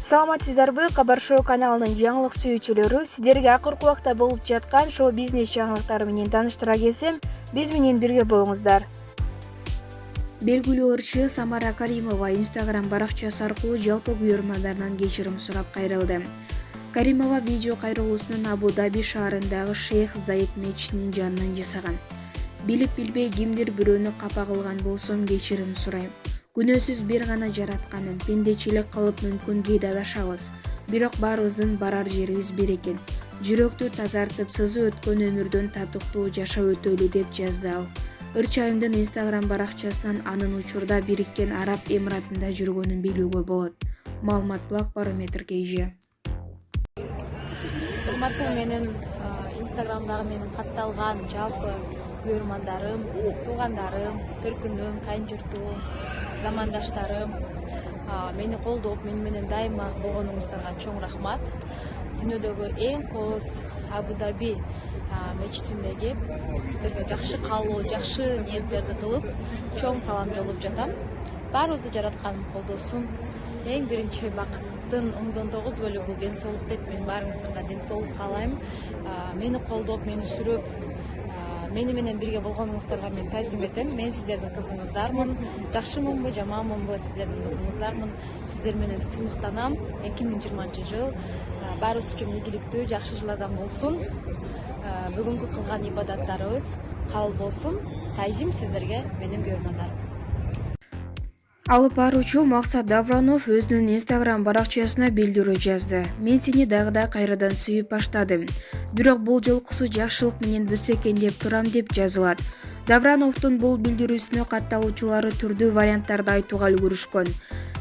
Саламатсыздарбы, Кабар шоу каналынын жаңылык сүйүүчүлөрү, сиздерге акыркы убакта болуп жаткан шоу-бизнес жаңылыктары менен тааныштыра келсем, биз менен бирге болуңуздар. Белгилүү ырчы Самара Каримова Instagram баракчасы аркылуу жалпы күйөрмандарынан кечирим сурап кайрылды. Каримова видео кайрылуусун Абу-Даби шаарындагы Шейх Заид мечитинин жанынан жасаган. Билип-билбей кимдир бирөөнү капа кылган болсом кечирим сурайм. Күнөөсүз бир гана жаратканым, пендечилик кылып мүмкүн кээде адашабыз. Бирок баарыбыздын барар жерибиз бир экен. Жүрөктү тазартып, сызы өткөн өмүрдөн татыктуу жашап өтөлү деп жазды ал. Ырчайымдын Instagram баракчасынан анын учурда Бириккен Араб Эмиратында жүргөнүн билүүгө болот. Маалымат Black Barometer KG. Урматтуу менин Instagramдагы менин катталган жалпы күйөрмандарым, туугандарым, төркүнүм, кайын журтум, замандаштарым, мени колдоп, мени менен дайыма болгонуңуздарга чоң рахмат. Дүйнөдөгү эң кооз Абу-Даби мечитиндеги сиздерге жакшы каалоо, жакшы ниеттерди кылып, чоң салам жолдоп жатам. Баарыбызды жараткан колдосун. Эң биринчи бакыттын 10-9 бөлүгү ден соолук деп, мен баарыңыздарга ден соолук каалайм. Мени колдоп, мени сүрөп, мени менен бирге болгонуңуздарга мен таазим этем. Мен сиздердин кызыңыздармын. Жакшымынбы, жаманмынбы, сиздердин кызыңыздармын. Сиздер менен сыймыктанам. 2020-жыл баарыбыз үчүн ийгиликтүү, жакшы жылардан болсун. Бүгүнкү кылган ибадаттарыбыз кабыл болсун. Таазим сиздерге, менин күйөрмандарым. Алып баруучу Максат Давронов өзүнүн Instagram баракчасына билдирүү жазды. Мен сени дагы кайрадан сүйүп баштадым. Бирок бул жолкусу жакшылык менен бүсө экен деп турам деп жазылат. Давроновдун бул билдирүүсүнө катталуучулары түрдүү варианттарды айтууга үлгүрүшкөн.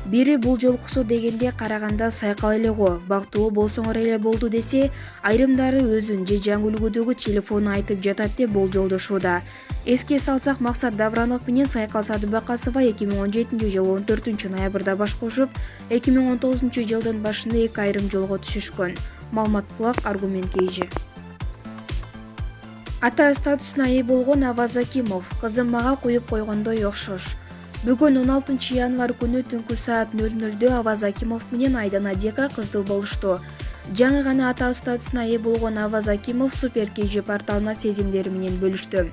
Бири бул жолкусу дегенде караганда сайкал эле го, бактылуу болсоңор эле болду десе, айрымдары өзүн же жаңы үлгүдөгү телефонун айтып жатат деп болжолдошууда. Эске салсак, Максат Давронов менен Сайкал Садыбакасова 2017-жылы 14-ноябрда баш кошуп, 2019-жылдын башында эки айрым жолго түшүшкөн. Маалымат Булак, Аргумент KG. Ата статусуна ээ болгон Аваз Акимов: кызым мага куюп койгондой окшош. Бүгүн 16 январь күнү түнкү саат 00:00 Аваз Акимов менен Айдана Дека кыздуу болушту. Жаңы гана ата статусуна ээ болгон Аваз Акимов Супер KG порталына сезимдери менен бөлүштү.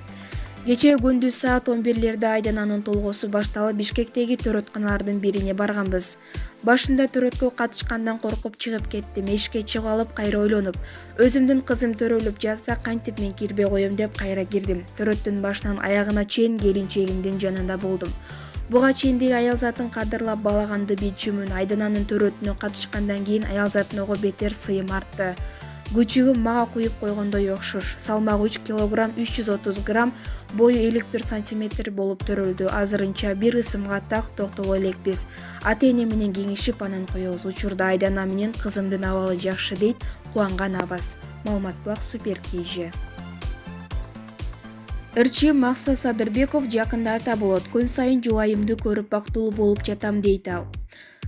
Кечээ күндүз саат 11:00 Айдананын толгоосу башталып, Бишкектеги төрөтканалардын бирине барганбыз. Башында төрөткө катышкандан коркуп чыгып кеттим. Эшикке чыгып алып, кайра ойлонуп, өзүмдүн кызым төрөлүп жатса кантип мен кирбей коем деп кайра кирдим. Төрөттүн башынан аягына чейин келинчегимдин жанында болдум. Буга чейин деле аялзатын кадырлап балаганды бичүмүн. Айдананын төрөтүнө катышкандан кийин аялзатын ого бетер сыйым артты. Күчүгүм мага куюп койгондой окшош. Салмагы 3 кг 330 грамм, бою 51 см болуп төрөлдү. Азырынча бир ысымга так токтоло элекпиз. Ата-эне менен кеңешип анан коебуз. Учурда Айдана менен кызымдын абалы жакшы дейт кубанган Абаз. Маалымат Булак, Супер KG. Ырчы Максат Садырбеков жакында ата болот. Күн сайын жубайымды көрүп бактылуу болуп жатам дейт ал.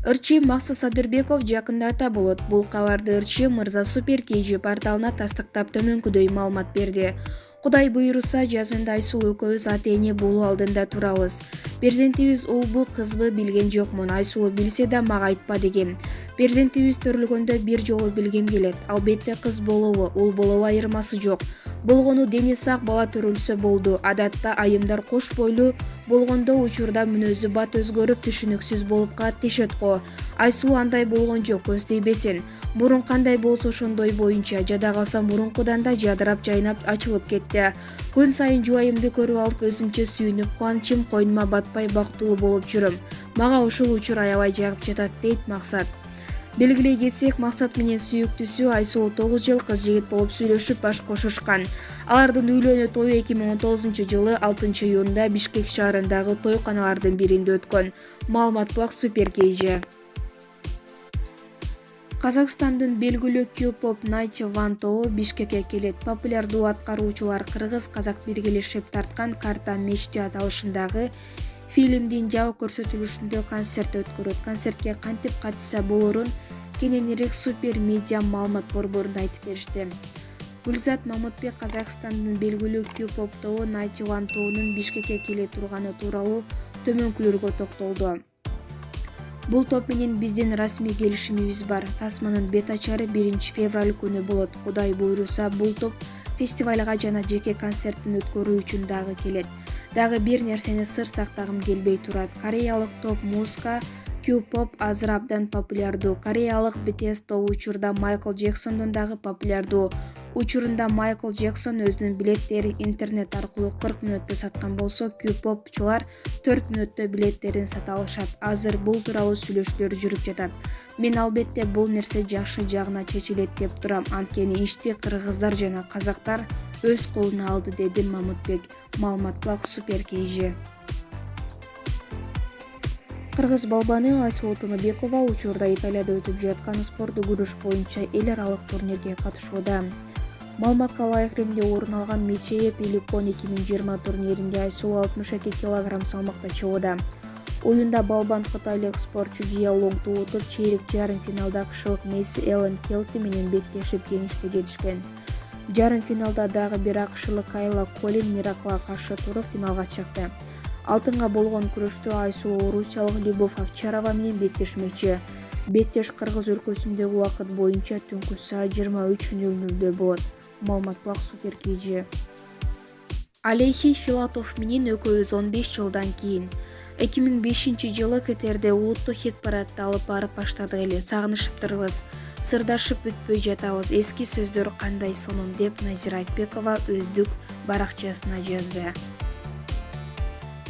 Ырчы Максат Садырбеков жакында ата болот. Бул кабарды ырчы мырза Супер KG порталына тастыктап төмөнкүдөй маалымат берди. Кудай буйруса, жазында Айсулуу экөөбүз ата-эне болуу алдында турабыз. Перзентибиз улбу, кызбы билген жокмун. Айсулуу билсе да мага айтпа дегем. Перзентибиз төрөлгөндө бир жолу билгем келет. Албетте кыз болобу, уул болобу айырмасы жок. Болгону дени сак бала төрөлсө болду. Адатта айымдар кош бойлуу болгондо учурда мүнөзү бат өзгөрүп, түшүнүксүз болуп калат дешет го. Айсулуу андай болгон жок, көз тийбесин. Мурун кандай болсо ошондой боюнча, жада калса мурункудан да жадырап жайнап ачылып кетти. Күн сайын жубайымды көрүп алып, өзүмчө сүйүнүп, кубанычым койнума батпай бактылуу болуп жүрөм. Мага ушул учур аябай жагып жатат дейт Максат. Белгилей кетсек, Максат менен сүйүктүүсү Айсулуу 9 жыл кыз жигит болуп сүйлөшүп баш кошушкан. Алардын үйлөнүү тою 2019-жылы 6-июнда Бишкек шаарындагы тойканалардын биринде өткөн. Маалымат Булак, Супер KG. Казакстандын белгилүү Q-pop Найчы Ван Тоу Бишкекке келет. Популярдуу аткаруучулар кыргыз-казак биргелешип тарткан Карта мечити аталышындагы фильмдин жабык көрсөтүлүшүндө концерт өткөрөт. Концертке кантип катышса болорун кененирээк Супер Медиа маалымат борборунда айтып беришти. Гүлзат Мамытбек Казакстандын белгилүү Q-pop тобу Найчы Ван Тоунун Бишкекке келе турганы тууралуу төмөнкүлөргө токтолду. Бул топ менен биздин расмий келишимибиз бар. Тасманын бет ачары 1-февраль күнү болот. Кудай буйруса, бул топ фестивалга жана жеке концертин өткөрүү үчүн дагы келет. Дагы бир нерсени сыр сактагым келбей турат. Кореялык топ музыка Q-pop азыр абдан популярдуу. Кореялык BTS тобу учурда Майкл Джексондон дагы популярдуу. Учурунда Майкл Джексон өзүнүн билеттерин интернет аркылуу 40 мүнөттө саткан болсо, Q-popчулар 4 мүнөттө билеттерин сата алышат. Азыр бул тууралуу сүйлөшүүлөр жүрүп жатат. Мен албетте бул нерсе жакшы жагына чечилет деп турам. Анткени ишти кыргыздар жана казактар өз колуна алды, деди Мамытбек. Маалымат Супер KG. Кыргыз балбаны Айсулуу Тыныбекова учурда Италияда өтүп жаткан спорттуу күрөш боюнча эл аралык турнирге катышууда. Маалыматка ылайык, Римде орун алган Мечеев Иликон 2020 турниринде Айсулуу 62 кг салмакта чыгууда. Оюнда балбан кытайлык спортчу Жия Лонгду утуп, чейрек жарым финалда кышылык Месси Эллен Келти менен беттешип жеңишке жетишкен. Жарым финалда дагы бир акшылык Кайла Колин Миракла каршы туруп финалга чыкты. Алтынга болгон күрөштө Айсулуу орусиялык Любовь Овчарова менен беттешмекчи. Беттеш Кыргыз өлкөсүндөгү убакыт боюнча түнкү саат 23:00 болот. Маалымат Супер KG. Алейхи Филатов менен экөөбүз 15 жылдан кийин 2005-жылы Кетерде улуттук хит-парадты алып барып баштадык эле. Сагынышыптырбыз, сырдашып бүтпөй жатабыз. Эски сөздөр кандай сонун, деп Назира Айтбекова өздүк баракчасына жазды.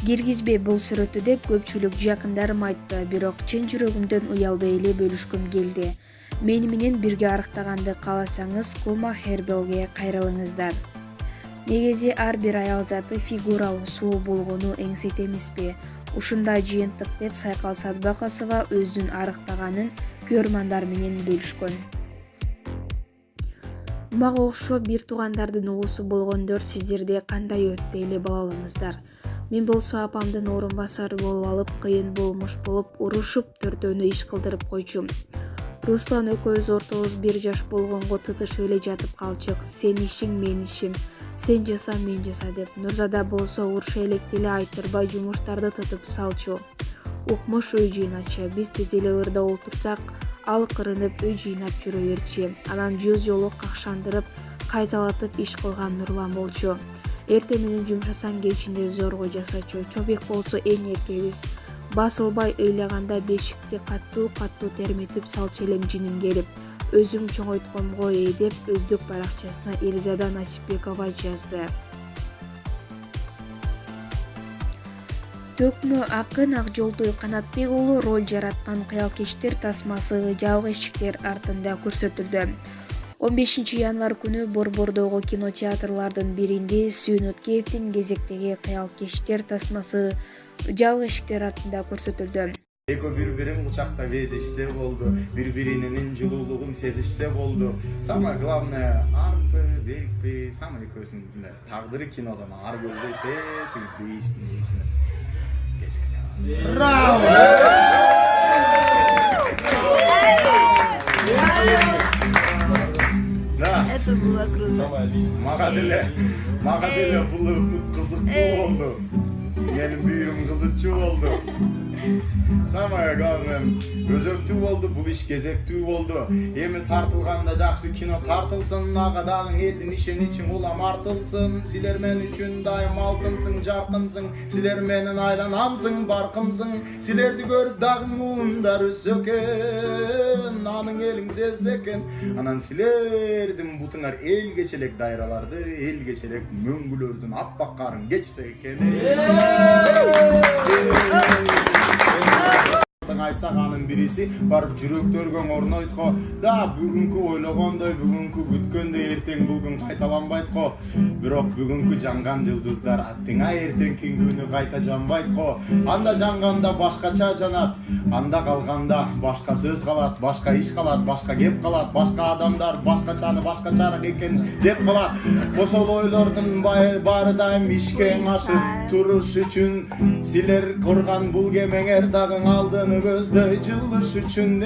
Киргизбей бул сүрөттү деп көпчүлүк жакындарым айтты, бирок чын жүрөгүмдөн уялбай эле бөлүшкүм келди. Мени менен бирге арыктаганды кааласаңыз, Кома Хербелге кайрылыңыздар. Негизи ар бир аял заты фигуралуу, сулуу болгону эңсейт эмеспи? Ушундай жыйынтык, деп Сайкал Садбакасова өзүнүн арыктаганын көрөрмандар менен бөлүшкөн. Мага окшоп бир туугандардын угусу болгондор, сиздерде кандай өттү эле балалыңыздар? Мен болсо апамдын орун басары болуп алып, кыйын болмуш болуп, урушуп, төртөөнү иш кылдырып койчум. Руслан экөөбүз ортобуз 1 жаш болгонго тытышып эле жатып калчык. Сен ишиң, мен ишим, сен жаса, мен жаса деп. Нурзада болсо уруша электи эле айттырбай жумуштарды тытып салчу. Укмуш үй жыйначы. Биз тез эле ырда олтурсак, ал кырынып үй жыйнап жүрө берчи. Анан 100 жолу какшандырып, кайталатып иш кылган Нурлан болчу. Эртең менен жумшасаң кечинде зорго жасачу. Чобек болсо эң эркебиз. Басылбай ыйлаганда бешикти каттуу терметип салчу элем жиним келип. Өзүм чоңойтком го деп өздүк баракчасына Элизада Насипбекова жазды. Төкмө акын Акжолтой Канатбек уулу роль жараткан Кыялкечтер тасмасы жабык эшиктер артында көрсөтүлдү. 15 январь күнү Борбордогу кинотеатрлардын биринде Сүйүн Өткеевдин кезектеги Кыялкечтер тасмасы жабык эшиктер артында көрсөтүлдү. Эко бири-бирин кучакта безишсе болду, бири-биринин жылуулугун сезишсе болду. Самое главное, арпы, берикпи, самый экөөсүнүн тагдыры кинодон ар көздөйт, тиги бейиштин үстүнө кескисе. Браво! Да. Это было круто. Мага деле бул кызыктуу болду. Менин бүйүрүм кызычуу болду. Самое главное, өзөктүү болду, бул иш кезектүү болду. Эми тартылганда жакшы кино тартылсын, ага дагы элдин ишеничиң улам артылсын. Силер мен үчүн дайым алтынсың, жаркынсың, силер менен айланамсың, баркымсың. Силерди көрүп дагы муундар өссө экен, анын элиң сезсе экен. Анан силердин бутуңар элгече элек дайраларды, элгече элек мөңгүлөрдүн аппак карын кечсе экен. Айтсак анын бириси барып жүрөктөргө орнойтко. Да, бүгүнкү ойлогондой, бүгүнкү күткөндөй эртең бул күн кайталанбайтко. Бирок бүгүнкү жанган жылдыздар аттыңа эртеңки күнү кайта жанбайтко. Анда жанганда башкача жанат, анда калганда башка сөз калат, башка иш калат, башка кеп калат, башка адамдар башкачаны башкачараак экен деп калат. Ошол ойлордун баары дайым ишке ашып туруш үчүн силер курган бул кемеңер дагы алдыны көздөй жылыш үчүн.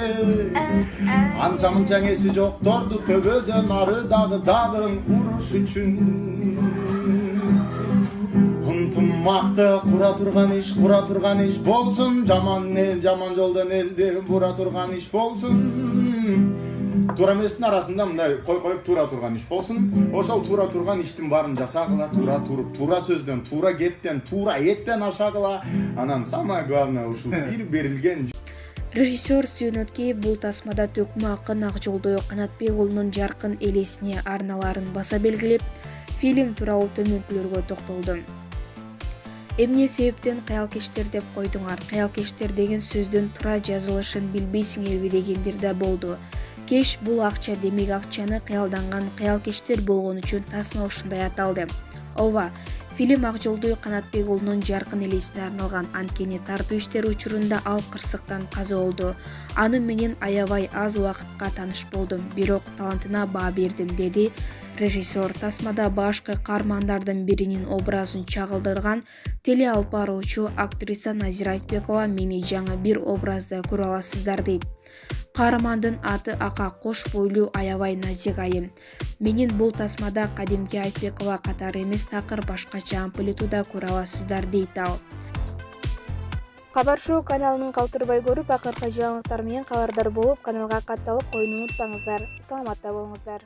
Анча мынча эси жокторду төбөдөн ары дагы уруш үчүн. Унтум макты кура турган иш болсун, жаман жолдон элди бура турган иш болсун. Туура эместин арасында мындай коюп туура турган иш болсун. Ошол туура турган иштин баарын жасагыла, туура туруп, туура сөздөн, туура кептен, туура эттен ашагыла. Анан самое главное ушул бир берилген. Режиссер Сүйөнөткеев бул тасмада Төкмө Акын Акжолдой Канатбек уулунун жаркын элесине арналарын баса белгилеп, фильм тууралуу төмөнкүлөргө токтолду. Эмне себептен кыялкештер деп койдуңар? Кыялкештер деген сөздүн туура жазылышын билбейсиңерби дегендер да болду. Кеш бул акча, демек акчаны кыялданган кыялкештер болгон үчүн тасма ушундай аталды. Ооба, фильм Акжолдой Канатбек уулунун жаркын элесине арналган, анткени тартуу иштери учурунда ал кырсыктан каза болду. Аны менен аябай аз убакытка тааныш болдум, бирок талантына баа бердим, деди режиссер. Тасмада башкы каармандардын биринин образын чагылдырган теле алып баруучу актриса Назира Айтбекова мени жаңы бир образда көрө аласыздар дейт. Каармандын аты Ака, кош бойлуу, аябай назик айым. Менин бул тасмада кадимки Айтбекова катары эмес, такыр башкача амплитуда көрө аласыздар дейт ал. Кабар шоу каналынын калтырбай көрүп, акыркы жаңылыктар менен кабардар болуп, каналга катталып коюуну унутпаңыздар. Саламатта болуңуздар.